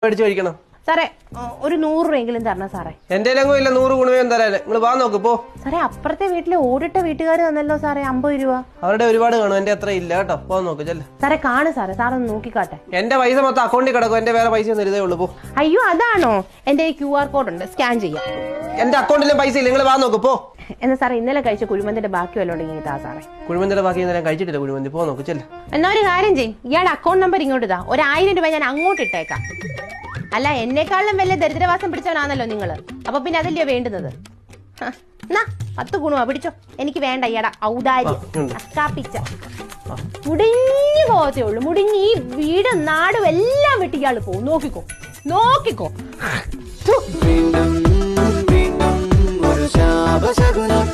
മേടിച്ച് കഴിക്കണം സാറേ. ഒരു 100 രൂപയെങ്കിലും തരണം സാറേ. എന്റെ ഇല്ല 100 ഗുണമേയും തരാല്ലേ. നിങ്ങൾ വാ നോക്ക് പോ. സാറേ അപ്പുറത്തെ വീട്ടിലെ ഓടിട്ട വീട്ടുകാർ തന്നല്ലോ സാറേ 50 രൂപ. അവരുടെ ഒരുപാട് കാണും, എന്റെ അത്ര ഇല്ല കേട്ടോ. പോ നോക്ക് ചെല്ല. സാറേ കാണു സാറേ, സാറൊന്ന് നോക്കിക്കാട്ടെ. എന്റെ പൈസ മൊത്തം അക്കൗണ്ടിൽ കിടക്കും, എന്റെ വേറെ പൈസ ഒന്നും ഇതേ ഉള്ളൂ. പോ. അയ്യോ അതാണോ? എന്റെ QR കോഡ് ഉണ്ട്, സ്കാൻ ചെയ്യാം. എന്റെ അക്കൗണ്ടിലും പൈസ ഇല്ല, നിങ്ങൾ വാ നോക്ക് പോ. എന്നാ സാറേ ഇന്നലെ കഴിച്ച കുഴിമന്തിന്റെ ബാക്കി വല്ലതും ഉണ്ടെങ്കിൽ താ സാറേ. കുഴിമന്തിയുടെ ബാക്കി ഞാൻ കഴിച്ചിട്ടില്ല കുഴിമന്തി. പോ നോക്ക് ചെല്ല. എന്നാ ഒരു കാര്യം ചെയ്യും, ഇയാളുടെ അക്കൗണ്ട് നമ്പർ ഇങ്ങോട്ട് ഇതാ, 1000 രൂപ ഞാൻ അങ്ങോട്ട് ഇട്ടേക്കാം. അല്ല എന്നെക്കാളും വലിയ ദരിദ്രവാസം പിടിച്ചവനാണല്ലോ നിങ്ങള്, അപ്പൊ പിന്നെ അതല്ലയോ വേണ്ടുന്നത്. 10 ഗുണമാ പിടിച്ചോ. എനിക്ക് വേണ്ട ഇയാടാ ഔദാര്യം. കാപ്പിച്ച മുടിഞ്ഞു പോകത്തേ ഉള്ളൂ, മുടിഞ്ഞ് ഈ വീട് നാടും എല്ലാം വിട്ട് ഇയാള് പോകും. നോക്കിക്കോ നോക്കിക്കോ. വീണ്ടും വീണ്ടും ഒരു ശാപശകുനം.